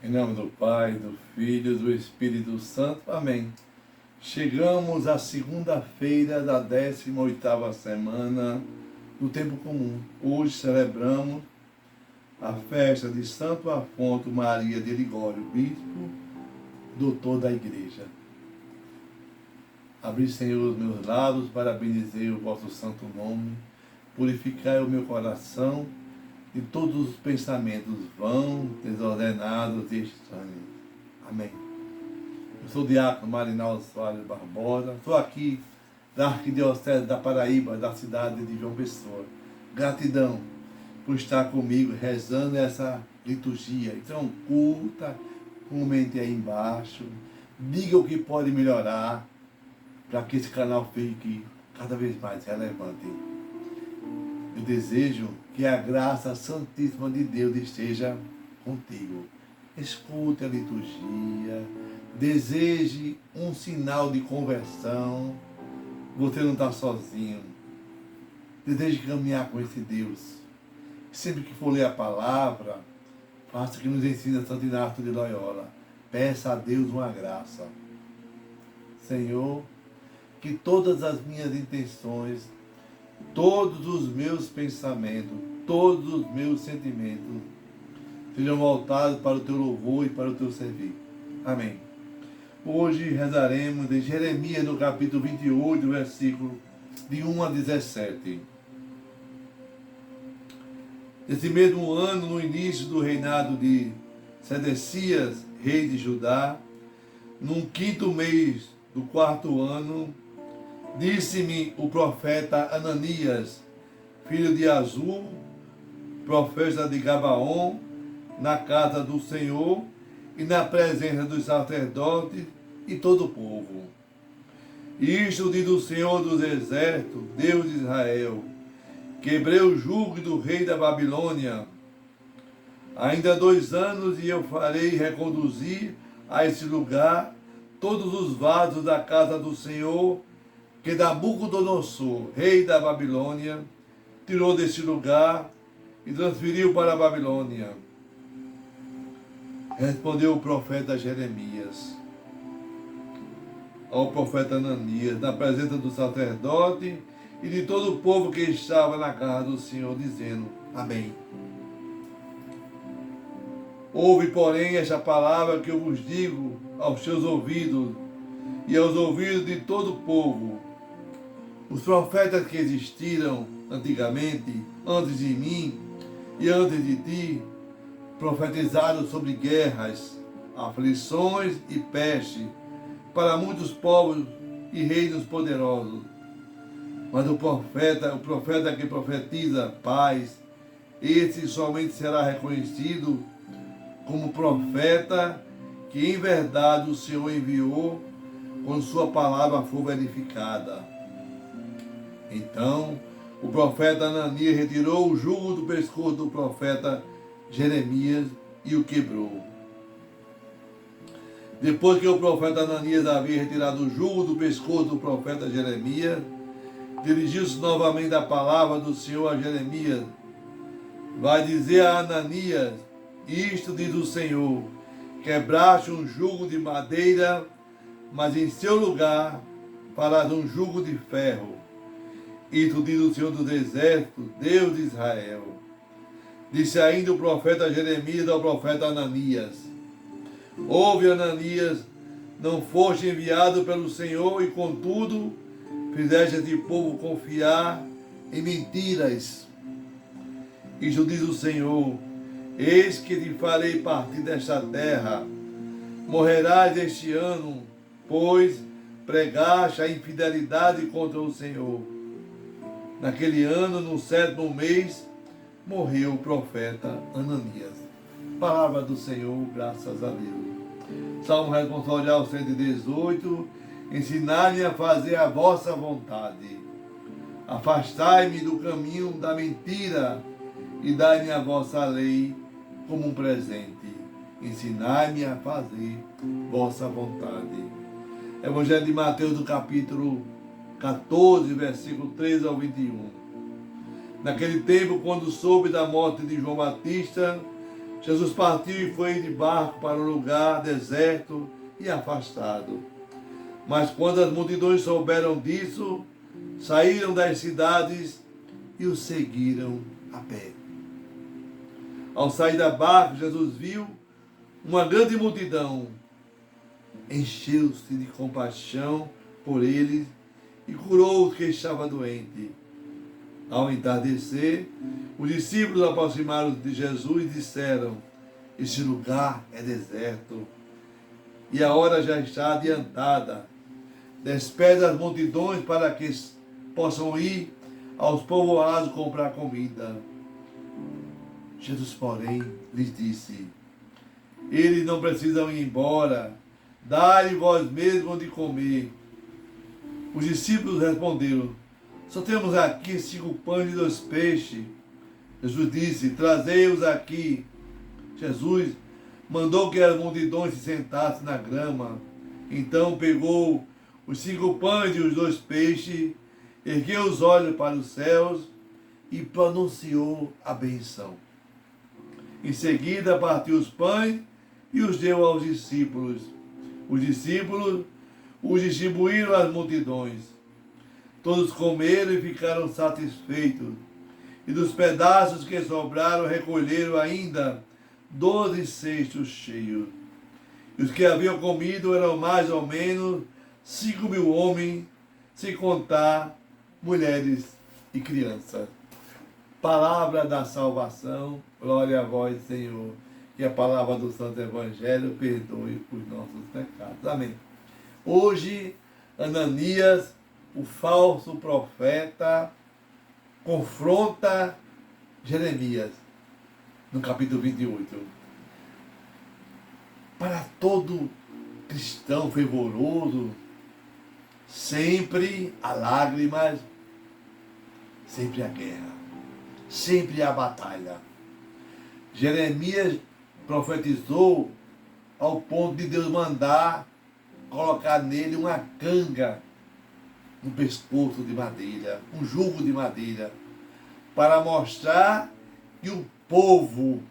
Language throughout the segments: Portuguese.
Em nome do Pai, do Filho e do Espírito Santo. Amém. Chegamos à segunda-feira da 18ª semana do Tempo Comum. Hoje celebramos a festa de Santo Afonso Maria de Ligório, bispo, doutor da Igreja. Abri, Senhor, os meus lábios para bendizer o vosso santo nome, purificai o meu coração de todos os pensamentos vãos, desordenados e estranhos. Amém. Eu sou o diácono Marinaldo Soares Barbosa, estou aqui da Arquidiocese da Paraíba, da cidade de João Pessoa. Gratidão por estar comigo rezando essa liturgia. Então, curta, comente aí embaixo, diga o que pode melhorar para que esse canal fique cada vez mais relevante. Eu desejo que a graça santíssima de Deus esteja contigo. Escute a liturgia, deseje um sinal de conversão. Você não está sozinho. Deseje caminhar com esse Deus. Sempre que for ler a palavra, faça o que nos ensina Santo Inácio de Loyola. Peça a Deus uma graça. Senhor, que todas as minhas intenções, todos os meus pensamentos, todos os meus sentimentos sejam voltados para o teu louvor e para o teu servir. Amém. Hoje rezaremos de Jeremias, no capítulo 28, versículo de 1 a 17. Nesse mesmo ano, no início do reinado de Sedecias, rei de Judá, num quinto mês do quarto ano, disse-me o profeta Ananias, filho de Azul, profeta de Gabaon, na casa do Senhor e na presença dos sacerdotes e todo o povo. Isto diz o Senhor dos exércitos, Deus de Israel: quebrei o jugo do rei da Babilônia. Ainda 2 anos e eu farei reconduzir a esse lugar todos os vasos da casa do Senhor, que Nabucodonosor, rei da Babilônia, tirou desse lugar e transferiu para a Babilônia. Respondeu o profeta Jeremias ao profeta Ananias, na presença do sacerdote e de todo o povo que estava na casa do Senhor, dizendo: Amém. Ouve, porém, esta palavra que eu vos digo aos teus ouvidos e aos ouvidos de todo o povo. Os profetas que existiram antigamente, antes de mim e antes de ti, profetizaram sobre guerras, aflições e peste para muitos povos e reinos poderosos. Mas o profeta que profetiza paz, esse somente será reconhecido como profeta que em verdade o Senhor enviou quando sua palavra for verificada. Então, o profeta Ananias retirou o jugo do pescoço do profeta Jeremias e o quebrou. Depois que o profeta Ananias havia retirado o jugo do pescoço do profeta Jeremias, dirigiu-se novamente a palavra do Senhor a Jeremias: vai dizer a Ananias: isto diz o Senhor, quebraste um jugo de madeira, mas em seu lugar farás um jugo de ferro. Isto diz o Senhor dos exércitos, Deus de Israel. Disse ainda o profeta Jeremias ao profeta Ananias: ouve, Ananias, não foste enviado pelo Senhor e, contudo, fizeste este povo confiar em mentiras. Isto diz o Senhor: eis que te farei partir desta terra. Morrerás este ano, pois pregaste a infidelidade contra o Senhor. Naquele ano, no 7º mês, morreu o profeta Ananias. Palavra do Senhor, graças a Deus. Salmo responsorial 118. Ensinai-me a fazer a vossa vontade. Afastai-me do caminho da mentira e dai-me a vossa lei como um presente. Ensinai-me a fazer vossa vontade. Evangelho de Mateus, do capítulo 14, versículo 13 ao 21. Naquele tempo, quando soube da morte de João Batista, Jesus partiu e foi de barco para um lugar deserto e afastado. Mas quando as multidões souberam disso, saíram das cidades e o seguiram a pé. Ao sair da barca, Jesus viu uma grande multidão, encheu-se de compaixão por eles e curou os que estavam doentes. Ao entardecer, os discípulos aproximaram de Jesus e disseram: este lugar é deserto e a hora já está adiantada. Despede as multidões para que possam ir aos povoados comprar comida. Jesus, porém, lhes disse: eles não precisam ir embora, dai vós mesmos de comer. Os discípulos responderam: só temos aqui 5 pães e 2 peixes. Jesus disse: trazei-os aqui. Jesus mandou que as multidões se sentassem na grama. Então pegou os 5 pães e os 2 peixes, ergueu os olhos para os céus e pronunciou a benção. Em seguida partiu os pães e os deu aos discípulos. Os discípulos os distribuíram às multidões. Todos comeram e ficaram satisfeitos. E dos pedaços que sobraram recolheram ainda 12 cestos cheios. E os que haviam comido eram mais ou menos 5.000 homens, sem contar mulheres e crianças. Palavra da salvação, glória a vós, Senhor. Que a palavra do Santo Evangelho perdoe os nossos pecados. Amém. Hoje, Ananias, o falso profeta, confronta Jeremias, no capítulo 28. Para todo cristão fervoroso, sempre há lágrimas, sempre há guerra, sempre há batalha. Jeremias profetizou ao ponto de Deus mandar colocar nele uma canga no pescoço de madeira, um jugo de madeira, para mostrar que o povo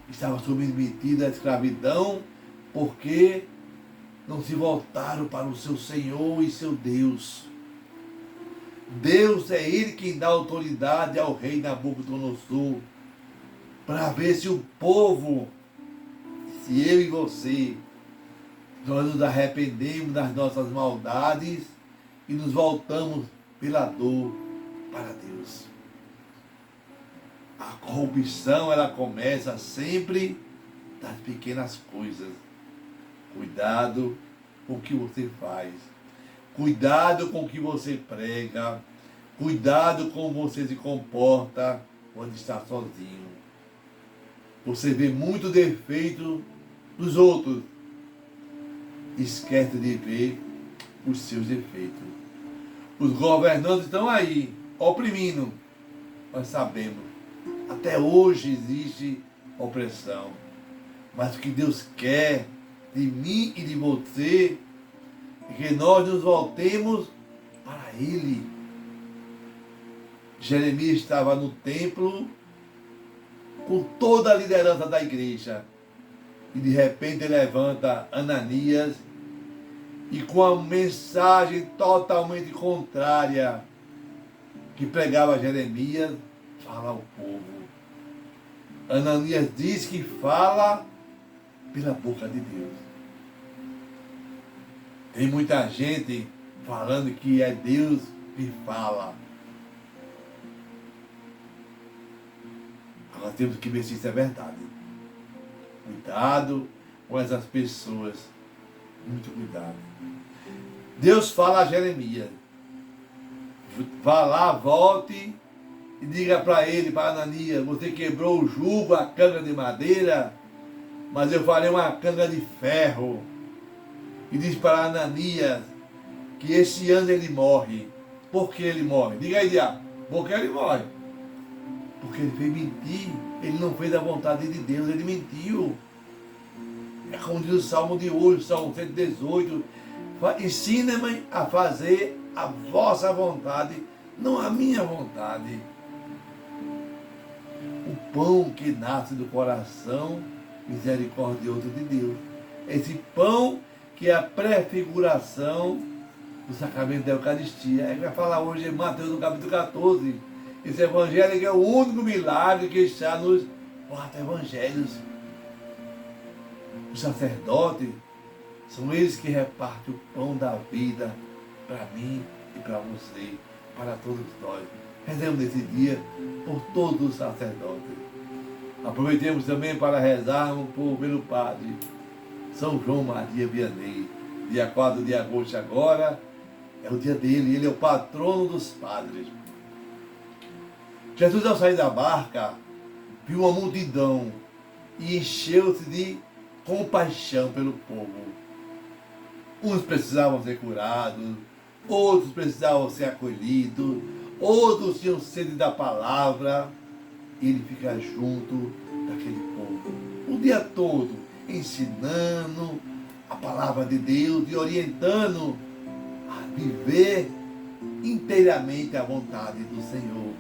estava submetido à escravidão porque não se voltaram para o seu Senhor e seu Deus. Deus é Ele quem dá autoridade ao rei Nabucodonosor para ver se o povo, se eu e você, nós nos arrependemos das nossas maldades e nos voltamos pela dor para Deus. A corrupção, ela começa sempre das pequenas coisas. Cuidado com o que você faz. Cuidado com o que você prega. Cuidado com como você se comporta quando está sozinho. Você vê muito defeito dos outros. Esquece de ver os seus defeitos. Os governantes estão aí, oprimindo. Nós sabemos. Até hoje existe opressão. Mas o que Deus quer de mim e de você é que nós nos voltemos para Ele. Jeremias estava no templo com toda a liderança da igreja. E de repente ele levanta Ananias e com a mensagem totalmente contrária que pregava Jeremias, fala ao povo. Ananias diz que fala pela boca de Deus. Tem muita gente falando que é Deus que fala. Agora temos que ver se isso é verdade. Cuidado com essas pessoas. Muito cuidado. Deus fala a Jeremias. Vá lá, volte e diga para ele, para Ananias, você quebrou o jugo, a canga de madeira, mas eu farei uma canga de ferro. E diz para Ananias que esse ano ele morre. Por que ele morre? Diga aí, diabo. Por que ele morre? Porque ele fez mentir. Ele não fez a vontade de Deus, ele mentiu. É como diz o Salmo de hoje, Salmo 118. Ensina-me a fazer a vossa vontade, não a minha vontade. O pão que nasce do coração misericordioso de Deus. Esse pão que é a prefiguração do sacramento da Eucaristia. É que vai falar hoje em Mateus, no capítulo 14. Esse evangelho que é o único milagre que está nos 4 evangelhos. Os sacerdotes são eles que repartem o pão da vida para mim e para você, para todos nós. Rezemos nesse dia por todos os sacerdotes. Aproveitemos também para rezarmos pelo Padre São João Maria Vianney. Dia 4 de agosto agora é o dia dele, ele é o patrono dos padres. Jesus, ao sair da barca, viu uma multidão e encheu-se de compaixão pelo povo. Uns precisavam ser curados, outros precisavam ser acolhidos, outros tinham sede da palavra. Ele fica junto daquele povo o dia todo, ensinando a palavra de Deus e orientando a viver inteiramente a vontade do Senhor.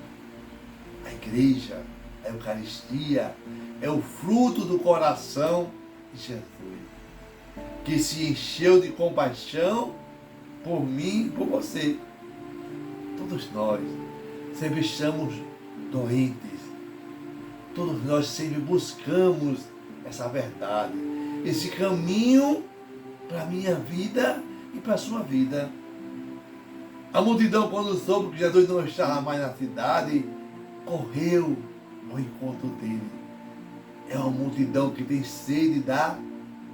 A igreja, a Eucaristia, é o fruto do coração de Jesus, que se encheu de compaixão por mim e por você. Todos nós sempre estamos doentes. Todos nós sempre buscamos essa verdade, esse caminho para a minha vida e para a sua vida. A multidão, quando soube que Jesus não estava mais na cidade, correu ao encontro dele. É uma multidão que tem sede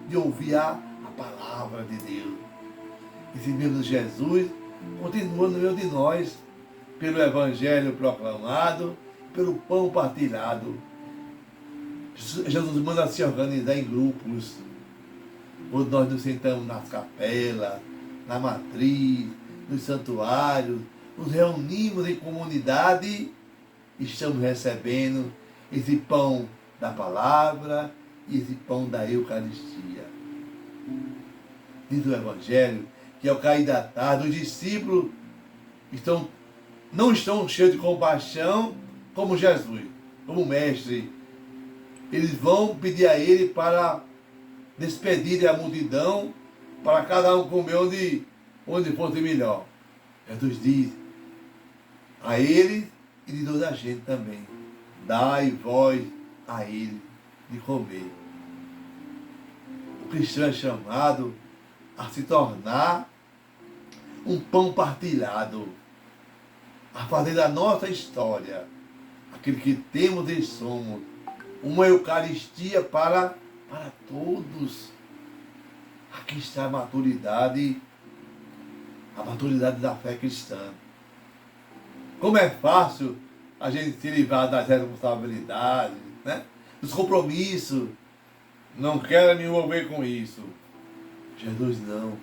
de ouvir a palavra de Deus. Esse mesmo Jesus continua no meio de nós, pelo Evangelho proclamado, pelo pão partilhado. Jesus manda se organizar em grupos, onde nós nos sentamos nas capelas, na matriz, nos santuários, nos reunimos em comunidade e estamos recebendo esse pão da palavra e esse pão da Eucaristia. Diz o Evangelho que ao cair da tarde os discípulos não estão cheios de compaixão como Jesus, como Mestre. Eles vão pedir a ele para despedirem a multidão, para cada um comer onde fosse melhor. Jesus diz a eles e diz a gente também: dai vós a ele de comer. O cristão é chamado a se tornar um pão partilhado, a fazer da nossa história, aquilo que temos e somos, uma Eucaristia para todos. Aqui está a maturidade da fé cristã. Como é fácil a gente se livrar das responsabilidades, né? Dos compromissos. Não quero me envolver com isso. Jesus não.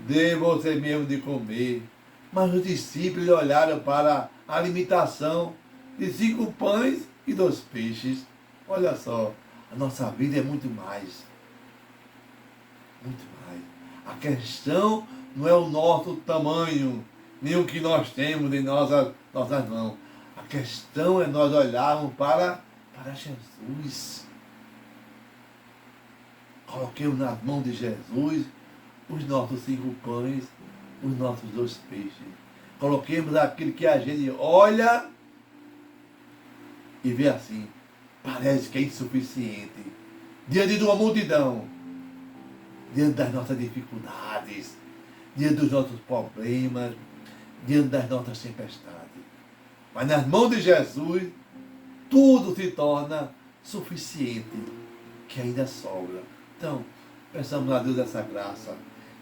Dê você mesmo de comer. Mas os discípulos olharam para a limitação de 5 pães e 2 peixes. Olha só, a nossa vida é muito mais. Muito mais. A questão não é o nosso tamanho, nem o que nós temos em nossas mãos. A questão é nós olharmos para Jesus. Coloquemos nas mãos de Jesus os nossos 5 pães, os nossos 2 peixes. Coloquemos aquilo que a gente olha e vê assim, parece que é insuficiente. Diante de uma multidão, diante das nossas dificuldades, diante dos nossos problemas, diante das nossas tempestades. Mas nas mãos de Jesus, tudo se torna suficiente, que ainda sobra. Então, peçamos a Deus essa graça,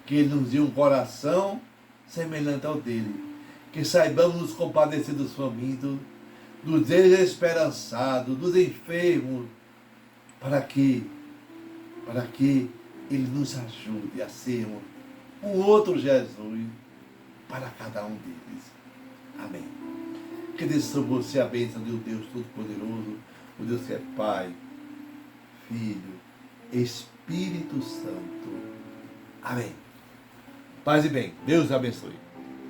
que Ele nos dê um coração semelhante ao dele, que saibamos nos compadecer dos famintos, dos desesperançados, dos enfermos, para que Ele nos ajude a sermos um outro Jesus para cada um deles. Amém. Que desça sobre você a bênção de Deus Todo-Poderoso, o Deus que é Pai, Filho, Espírito Santo. Amém. Paz e bem. Deus abençoe.